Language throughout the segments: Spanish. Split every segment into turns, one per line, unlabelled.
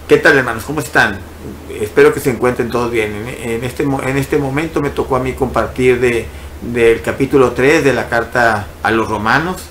¿Qué tal, hermanos? ¿Cómo están? Espero que se encuentren todos bien. En este momento me tocó a mí compartir del capítulo 3 de la carta a los romanos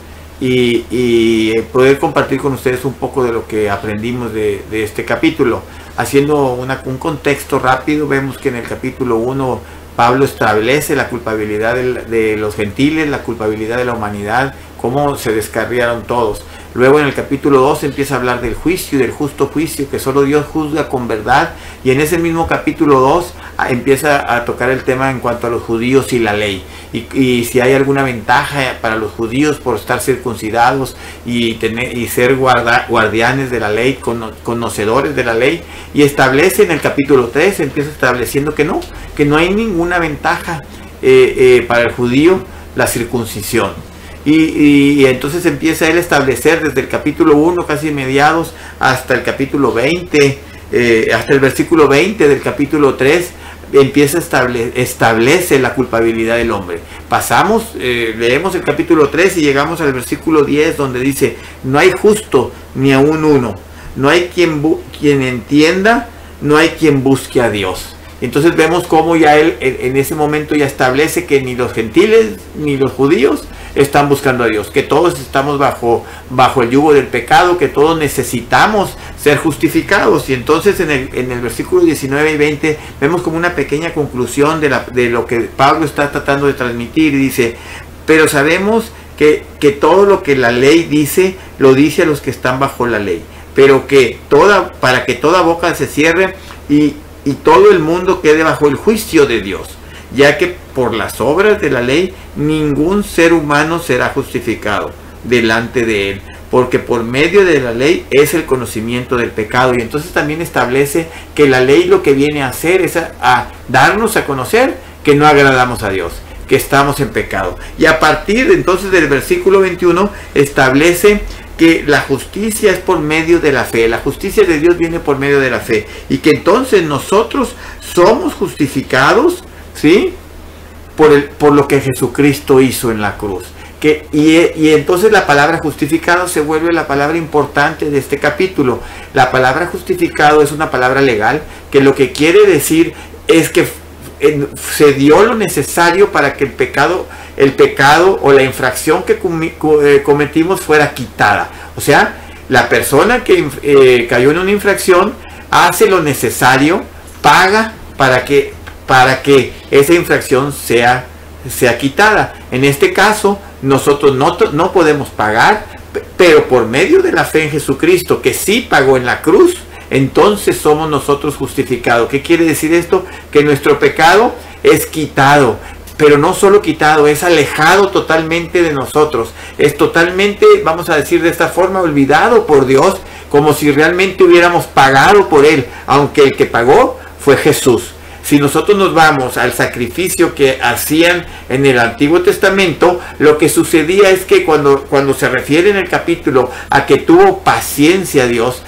y poder compartir con ustedes un poco de lo que aprendimos de este capítulo. Haciendo un contexto rápido, vemos que en el capítulo 1 Pablo establece la culpabilidad de los gentiles, la culpabilidad de la humanidad, cómo se descarriaron todos. Luego en el capítulo 2 empieza a hablar del juicio y del justo juicio, que solo Dios juzga con verdad. Y en ese mismo capítulo 2 empieza a tocar el tema en cuanto a los judíos y la ley. Y si hay alguna ventaja para los judíos por estar circuncidados y ser guardianes de la ley, conocedores de la ley. Y establece en el capítulo 3, empieza estableciendo que no hay ninguna ventaja para el judío la circuncisión. Y entonces empieza él a establecer desde el capítulo 1, casi mediados, hasta el capítulo 20, hasta el versículo 20 del capítulo 3, empieza establece la culpabilidad del hombre. Pasamos, leemos el capítulo 3 y llegamos al versículo 10, donde dice: no hay justo ni aún uno, no hay quien entienda, no hay quien busque a Dios. Entonces vemos cómo ya él en ese momento ya establece que ni los gentiles ni los judíos están buscando a Dios, que todos estamos bajo el yugo del pecado, que todos necesitamos ser justificados. Y entonces en el versículo 19 y 20 vemos como una pequeña conclusión de lo que Pablo está tratando de transmitir, y dice: pero sabemos que todo lo que la ley dice, lo dice a los que están bajo la ley, pero para que toda boca se cierre y todo el mundo quede bajo el juicio de Dios, ya que por las obras de la ley ningún ser humano será justificado delante de él, porque por medio de la ley es el conocimiento del pecado. Y entonces también establece que la ley lo que viene a hacer es a darnos a conocer que no agradamos a Dios, que estamos en pecado. Y a partir entonces del versículo 21 establece que la justicia es por medio de la fe. La justicia de Dios viene por medio de la fe, y que entonces nosotros somos justificados, ¿sí?, por lo que Jesucristo hizo en la cruz. Y entonces la palabra justificado se vuelve la palabra importante de este capítulo. La palabra justificado es una palabra legal, que lo que quiere decir es que se dio lo necesario para que el pecado o la infracción que cometimos fuera quitada. O sea, la persona que cayó en una infracción hace lo necesario, paga para que esa infracción sea quitada. En este caso, nosotros no podemos pagar, pero por medio de la fe en Jesucristo, que sí pagó en la cruz, entonces somos nosotros justificados. ¿Qué quiere decir esto? Que nuestro pecado es quitado, pero no solo quitado, es alejado totalmente de nosotros. Es totalmente, vamos a decir de esta forma, olvidado por Dios, como si realmente hubiéramos pagado por Él, aunque el que pagó fue Jesús. Si nosotros nos vamos al sacrificio que hacían en el Antiguo Testamento, lo que sucedía es que cuando se refiere en el capítulo a que tuvo paciencia Dios,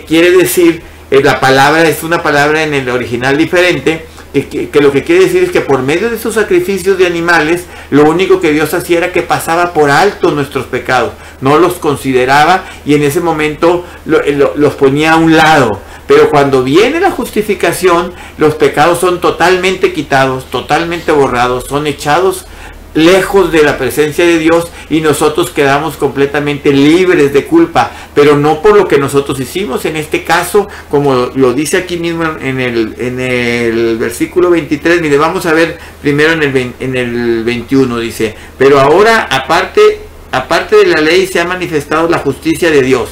quiere decir, la palabra es una palabra en el original diferente, que lo que quiere decir es que por medio de esos sacrificios de animales, lo único que Dios hacía era que pasaba por alto nuestros pecados, no los consideraba, y en ese momento los ponía a un lado. Pero cuando viene la justificación, los pecados son totalmente quitados, totalmente borrados, son echados lejos de la presencia de Dios, y nosotros quedamos completamente libres de culpa, pero no por lo que nosotros hicimos. En este caso, como lo dice aquí mismo en el versículo 23, mire, vamos a ver primero en el 21, dice: pero ahora aparte de la ley se ha manifestado la justicia de Dios,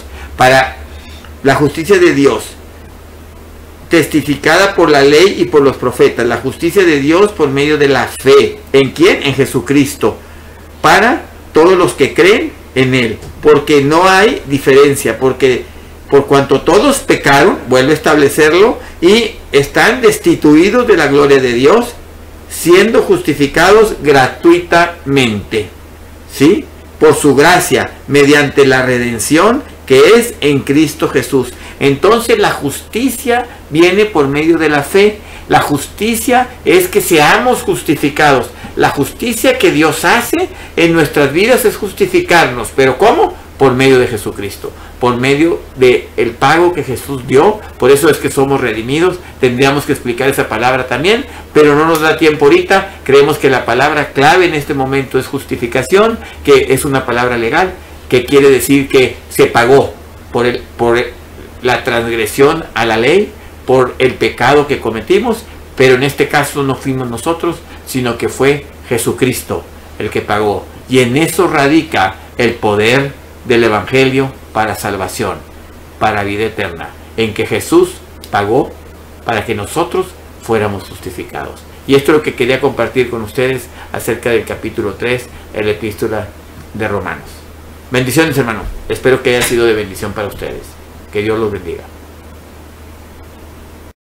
testificada por la ley y por los profetas, la justicia de Dios por medio de la fe. ¿En quién? En Jesucristo, para todos los que creen en Él, porque no hay diferencia, porque por cuanto todos pecaron, vuelve a establecerlo, y están destituidos de la gloria de Dios, siendo justificados gratuitamente, ¿sí?, por su gracia, mediante la redención que es en Cristo Jesús. Entonces la justicia viene por medio de la fe. La justicia es que seamos justificados. La justicia que Dios hace en nuestras vidas es justificarnos. ¿Pero cómo? por medio de Jesucristo, por medio del pago que Jesús dio. Por eso es que somos redimidos. Tendríamos que explicar esa palabra también, pero no nos da tiempo ahorita. Creemos que la palabra clave en este momento es justificación, que es una palabra legal, que quiere decir que se pagó por la transgresión a la ley, por el pecado que cometimos, pero en este caso no fuimos nosotros, sino que fue Jesucristo el que pagó. Y en eso radica el poder del Evangelio para salvación, para vida eterna, en que Jesús pagó para que nosotros fuéramos justificados. Y esto es lo que quería compartir con ustedes acerca del capítulo 3 de la epístola de Romanos. Bendiciones, hermano. Espero que haya sido de bendición para ustedes. Que Dios los bendiga.